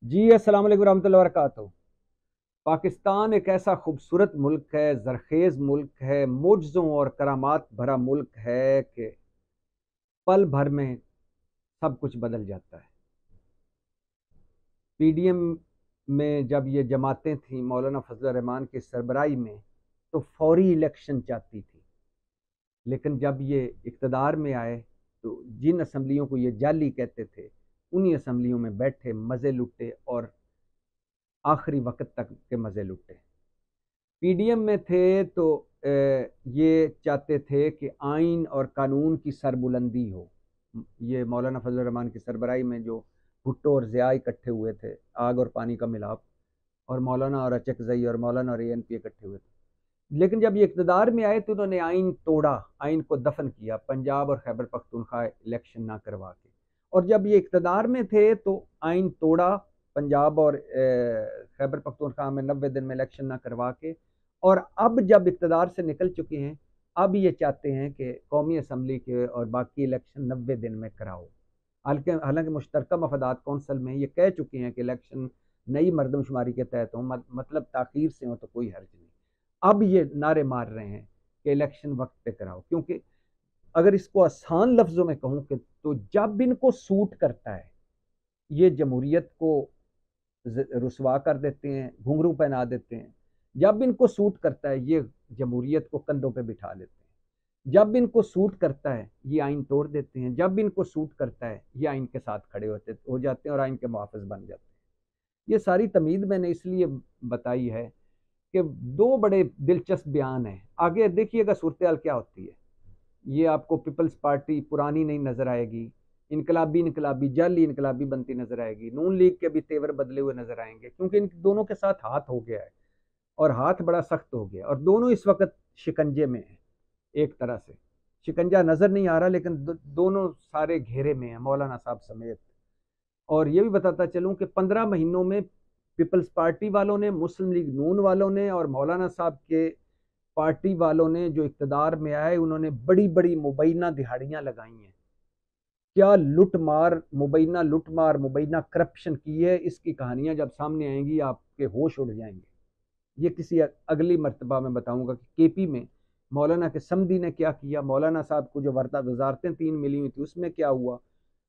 जी अस्सलाम वालेकुम रहमतुल्लाहि व बरकातहू। पाकिस्तान एक ऐसा खूबसूरत मुल्क है, ज़रखेज़ मुल्क है, मुआज़ों और करामात भरा मुल्क है कि पल भर में सब कुछ बदल जाता है। पीडीएम में जब ये जमातें थीं मौलाना फजल रहमान की सरबराही में, तो फौरी इलेक्शन चाहती थी। लेकिन जब ये इक़्तिदार में आए तो जिन असम्बलियों को ये जाली कहते थे, उन्हीं असम्बलियों में बैठे मज़े लुटे और आखिरी वक़्त तक के मज़े लुटे। पीडीएम में थे तो ये चाहते थे कि आइन और कानून की सरबुलंदी हो। ये मौलाना फजल रहमान की सरबराही में जो भुट्टो और ज़िया इकट्ठे हुए थे, आग और पानी का मिलाप, और मौलाना और अचकज़ई और मौलाना और एएनपी इकट्ठे हुए थे। लेकिन जब ये इक़्तिदार में आए तो उन्होंने आइन तोड़ा, आइन को दफ़न किया, पंजाब और खैबर पख्तूनख्वा इलेक्शन ना करवा के। और जब ये इक़्तिदार में थे तो आइन तोड़ा, पंजाब और खैबर पख्तूनख्वा में 90 दिन में इलेक्शन ना करवा के। और अब जब इक़्तिदार से निकल चुके हैं, अब ये चाहते हैं कि कौमी असम्बली के और बाकी इलेक्शन 90 दिन में कराओ। हालांकि मुश्तरका मफादात कौंसल में ये कह चुके हैं कि इलेक्शन नई मरदमशुमारी के तहत हो, मतलब ताख़ीर से हो तो कोई हर्ज नहीं। अब ये नारे मार रहे हैं कि इलेक्शन वक्त पे कराओ, क्योंकि अगर इसको आसान लफ्जों में कहूं कि तो जब इनको सूट करता है ये जमहूरियत को रुसवा कर देते हैं, घुंघरू पहना देते हैं। जब इनको सूट करता है ये जमहूरियत को कंधों पे बिठा लेते हैं। जब इनको सूट करता है ये आइन तोड़ देते हैं। जब इनको सूट करता है ये आइन के साथ खड़े हो जाते हैं और आइन के मुहाफ़िज़ बन जाते हैं। ये सारी तमीद मैंने इसलिए बताई है कि दो बड़े दिलचस्प बयान हैं। आगे देखिएगा सूरत हाल क्या होती है। ये आपको पीपल्स पार्टी पुरानी नहीं नजर आएगी, इनकलाबी इनकलाबी जाली इनकलाबी बनती नजर आएगी। नून लीग के भी तेवर बदले हुए नजर आएंगे, क्योंकि इन दोनों के साथ हाथ हो गया है और हाथ बड़ा सख्त हो गया, और दोनों इस वक्त शिकंजे में हैं। एक तरह से शिकंजा नजर नहीं आ रहा, लेकिन दोनों सारे घेरे में हैं, मौलाना साहब समेत। और ये भी बताता चलूं कि 15 महीनों में पीपल्स पार्टी वालों ने, मुस्लिम लीग नून वालों ने और मौलाना साहब के पार्टी वालों ने जो इक़्तिदार में आए, उन्होंने बड़ी बड़ी मुबैना दिहाड़ियां लगाई हैं। क्या लुटमार मुबैना करप्शन की है, इसकी कहानियां जब सामने आएंगी आपके होश उड़ जाएंगे। ये किसी अगली मर्तबा में बताऊंगा कि केपी में मौलाना के समदी ने क्या किया, मौलाना साहब को जो वजारतें 3 मिली हुई थी उसमें क्या हुआ,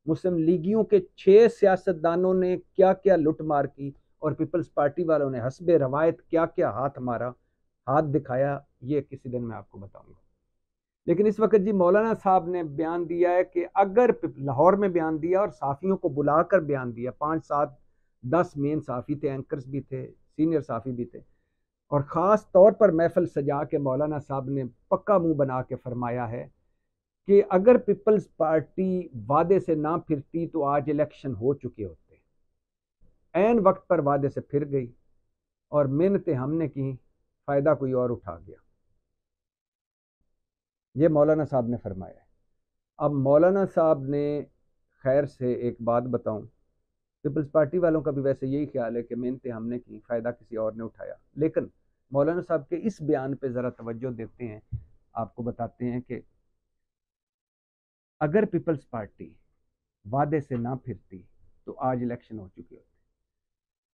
मुस्लिम लीगियों के 6 सियासतदानों ने क्या क्या लुट मार की, और पीपल्स पार्टी वालों ने हस्बे रवायत क्या क्या हाथ मारा, हाथ दिखाया। ये किसी दिन मैं आपको बताऊंगा। लेकिन इस वक्त जी मौलाना साहब ने बयान दिया है कि अगर लाहौर में बयान दिया और साफ़ियों को बुलाकर बयान दिया, 5 7 10 मेन साफ़ी थे, एंकर्स भी थे, सीनियर साफ़ी भी थे, और ख़ास तौर पर महफिल सजा के मौलाना साहब ने पक्का मुंह बना के फरमाया है कि अगर पीपल्स पार्टी वादे से ना फिरती तो आज इलेक्शन हो चुके होते। ऐन वक्त पर वादे से फिर गई और मेहनतें हमने की, फ़ायदा कोई और उठा गया। ये मौलाना साहब ने फरमाया है। अब मौलाना साहब ने, खैर से एक बात बताऊं, पीपल्स पार्टी वालों का भी वैसे यही ख्याल है कि मेहनतें हमने की, फ़ायदा किसी और ने उठाया। लेकिन मौलाना साहब के इस बयान पे ज़रा तवज्जो देते हैं, आपको बताते हैं कि अगर पीपल्स पार्टी वादे से ना फिरती तो आज इलेक्शन हो चुके होते।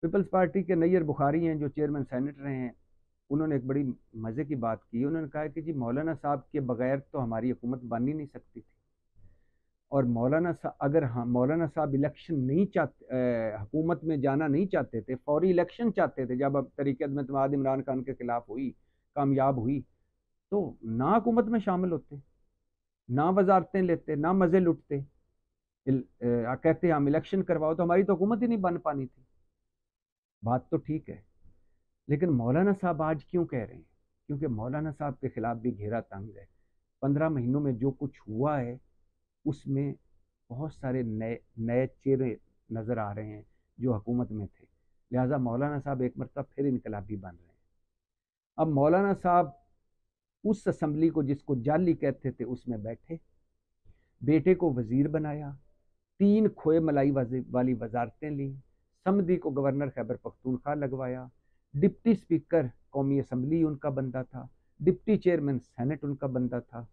पीपल्स पार्टी के नैयर बुखारी हैं जो चेयरमैन सेनेट रहे हैं, उन्होंने एक बड़ी मज़े की बात की। उन्होंने कहा कि जी मौलाना साहब के बगैर तो हमारी हुकूमत बन ही नहीं सकती थी। और मौलाना साहब, अगर हाँ मौलाना साहब इलेक्शन नहीं चाहते, हुकूमत में जाना नहीं चाहते थे, फौरी इलेक्शन चाहते थे, जब अब तरीक़त में इत्तेमाद इमरान खान के खिलाफ हुई, कामयाब हुई, तो ना हुकूमत में शामिल होते, ना वजारतें लेते, ना मज़े लुटते। कहते हम इलेक्शन करवाओ तो हमारी तो हुकूमत ही नहीं बन पानी थी। बात तो ठीक है, लेकिन मौलाना साहब आज क्यों कह रहे हैं? क्योंकि मौलाना साहब के खिलाफ भी घेरा तंग है। 15 महीनों में जो कुछ हुआ है उसमें बहुत सारे नए नए चेहरे नज़र आ रहे हैं जो हुकूमत में थे। लिहाजा मौलाना साहब एक मरतबा फिर इनकलाबी बन रहे हैं। अब मौलाना साहब उस असम्बली को जिसको जाली कहते थे उसमें बैठे, बेटे को वजीर बनाया, 3 खोए मलाई वाली वजारतें ली, समदी को गवर्नर खैबर पख्तूनख्वा लगवाया, डिप्टी स्पीकर कौमी असम्बली उनका बंदा था, डिप्टी चेयरमैन सेनेट उनका बंदा था,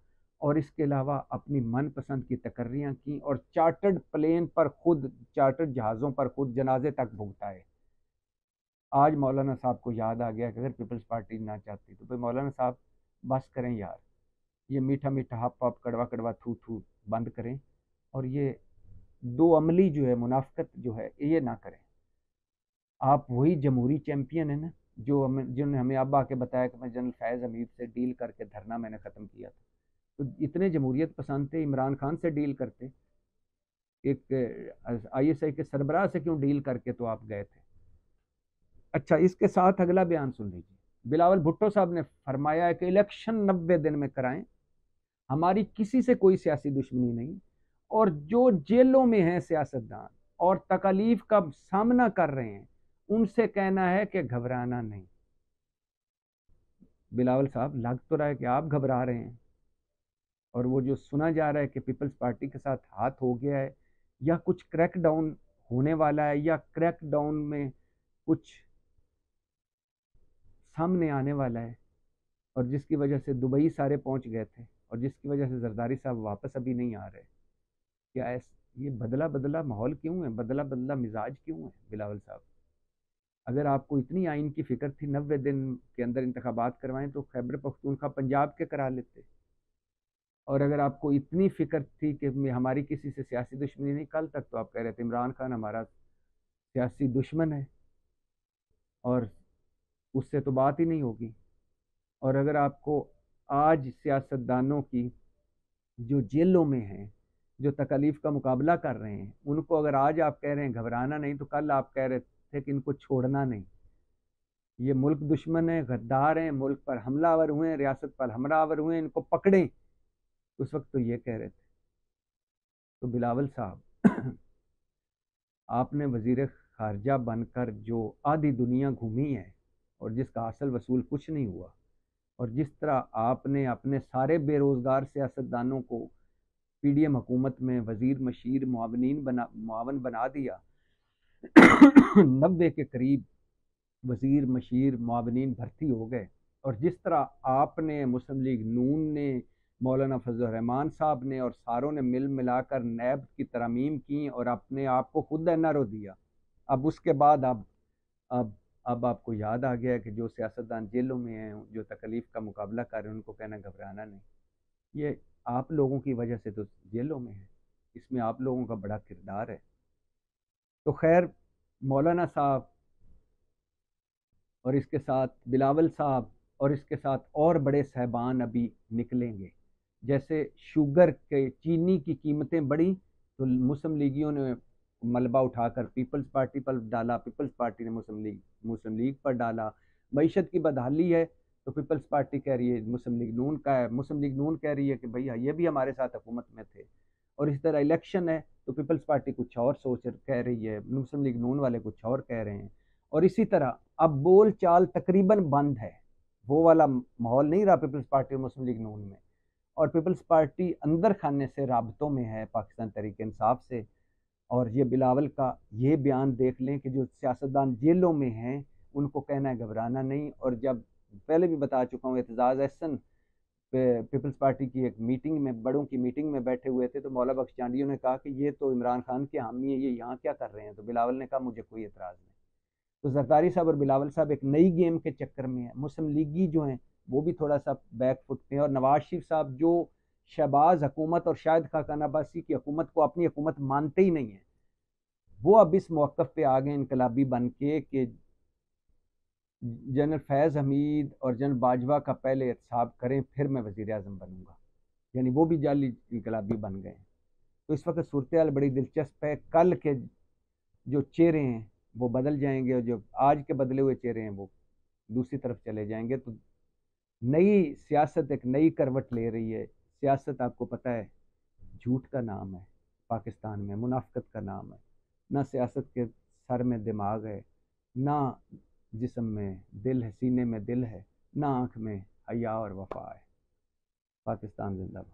और इसके अलावा अपनी मनपसंद की तकर्रियाँ की और चार्टर्ड प्लेन पर खुद, चार्टर्ड जहाज़ों पर खुद जनाजे तक भुगताए। आज मौलाना साहब को याद आ गया कि अगर पीपल्स पार्टी ना चाहती तो भाई मौलाना साहब बस करें यार, ये मीठा मीठा हप हप कड़वा कड़वा थू थू बंद करें, और ये दो अमली जो है, मुनाफिकत जो है, ये ना करें। आप वही जमहूरी चैंपियन है ना जिन्होंने हमें अब आके बताया कि मैं जनरल फैज़ हमीद से डील करके धरना मैंने ख़त्म किया था। तो इतने जमहूरियत पसंद थे, इमरान खान से डील करते, एक ISI के सरबराह से क्यों डील करके तो आप गए थे। अच्छा, इसके साथ अगला बयान सुन लीजिए। बिलावल भुट्टो साहब ने फरमाया है कि इलेक्शन 90 दिन में कराएं, हमारी किसी से कोई सियासी दुश्मनी नहीं, और जो जेलों में हैं सियासतदान और तकलीफ का सामना कर रहे हैं उनसे कहना है कि घबराना नहीं। बिलावल साहब, लग तो रहा है कि आप घबरा रहे हैं, और वो जो सुना जा रहा है कि पीपल्स पार्टी के साथ हाथ हो गया है या कुछ क्रैकडाउन होने वाला है या क्रैकडाउन में कुछ सामने आने वाला है, और जिसकी वजह से दुबई सारे पहुंच गए थे और जिसकी वजह से जरदारी साहब वापस अभी नहीं आ रहे। क्या ये बदला बदला माहौल क्यों है, बदला बदला मिजाज क्यों है बिलावल साहब? अगर आपको इतनी आइन की फिक्र थी 90 दिन के अंदर इंतखाबात करवाएं तो खैबर पख्तूनख्वा पंजाब के करा लेते। और अगर आपको इतनी फिक्र थी कि हमारी किसी से सियासी दुश्मनी नहीं, कल तक तो आप कह रहे थे इमरान खान हमारा सियासी दुश्मन है और उससे तो बात ही नहीं होगी। और अगर आपको आज सियासतदानों की जो जेलों में हैं, जो तकलीफ का मुकाबला कर रहे हैं, उनको अगर आज आप कह रहे हैं घबराना नहीं, तो कल आप कह रहे थे कि इनको छोड़ना नहीं, ये मुल्क दुश्मन है, गद्दार हैं, मुल्क पर हमलावर हुए, रियासत पर हमलावर हुए, इनको पकड़ें। उस वक्त तो ये कह रहे थे। तो बिलावल साहब, आपने वजीर खारजा बनकर जो आधी दुनिया घूमी है और जिसका हासिल वसूल कुछ नहीं हुआ, और जिस तरह आपने अपने सारे बेरोज़गार सियासतदानों को PDM हुकूमत में वजीर मशीर मुआवन बना दिया 90 के करीब वजीर मशीर मुआवनीन भर्ती हो गए, और जिस तरह आपने मुस्लिम लीग नून ने, मौलाना फजल रहमान साहब ने और सारों ने मिल मिलाकर नैब की तरमीम की और अपने आप को खुद NRO दिया। अब उसके बाद अब आपको याद आ गया कि जो सियासतदान जेलों में हैं, जो तकलीफ का मुकाबला कर रहे हैं, उनको कहना घबराना नहीं। ये आप लोगों की वजह से तो जेलों में है, इसमें आप लोगों का बड़ा किरदार है। तो खैर, मौलाना साहब और इसके साथ बिलावल साहब और इसके साथ और बड़े साहबान अभी निकलेंगे। जैसे शुगर के, चीनी की कीमतें बढ़ी तो मुस्लिम लीगियों ने मलबा उठाकर पीपल्स पार्टी पर डाला, पीपल्स पार्टी ने मुस्लिम लीग पर डाला। मईशत की बदहाली है तो पीपल्स पार्टी कह रही है मुस्लिम लीग नून का है, मुस्लिम लीग नून कह रही है कि भैया ये भी हमारे साथ हुकूमत में थे। और इस तरह इलेक्शन है तो पीपल्स पार्टी कुछ और कह रही है, मुस्लिम लीग नून वाले कुछ और कह रहे हैं। और इसी तरह अब बोल चाल तकरीबन बंद है, वो वाला माहौल नहीं रहा पीपल्स पार्टी और मुस्लिम लीग नून में। और पीपल्स पार्टी अंदर खाने से राबतों में है पाकिस्तान तहरीक इंसाफ से। और ये बिलावल का ये बयान देख लें कि जो सियासतदान जेलों में हैं उनको कहना है घबराना नहीं। और जब पहले भी बता चुका हूँ, एतजाज़ अहसन पीपल्स पार्टी की एक मीटिंग में, बड़ों की मीटिंग में बैठे हुए थे, तो मौला बख्श चांडियों ने कहा कि ये तो इमरान खान के हामी है, ये यहाँ क्या कर रहे हैं। तो बिलावल ने कहा मुझे कोई एतराज़ नहीं। तो जरदारी साहब और बिलावल साहब एक नई गेम के चक्कर में है। मुस्लिम लीगी जो हैं वो भी थोड़ा सा बैक फुट पे हैं, और नवाज शरीफ साहब जो शहबाज हुकूमत और शाहिद खाकान अब्बासी की हुकूमत को अपनी हुकूमत मानते ही नहीं है, वो अब इस मौक़िफ़ पे आ गए इनकलाबी बन के कि जनरल फैज़ हमीद और जनरल बाजवा का पहले एहतसाब करें फिर मैं वज़ीर आज़म बनूंगा। यानी वो भी जाली इनकलाबी बन गए। तो इस वक्त सूरत हाल बड़ी दिलचस्प है। कल के जो चेहरे हैं वो बदल जाएंगे और जो आज के बदले हुए चेहरे हैं वो दूसरी तरफ चले जाएंगे। तो नई सियासत एक नई करवट ले रही है। सियासत आपको पता है झूठ का नाम है, पाकिस्तान में मुनाफिकत का नाम है। ना सियासत के सर में दिमाग है, ना जिस्म में दिल है, सीने में दिल है, ना आँख में हया और वफा है। पाकिस्तान जिंदाबाद।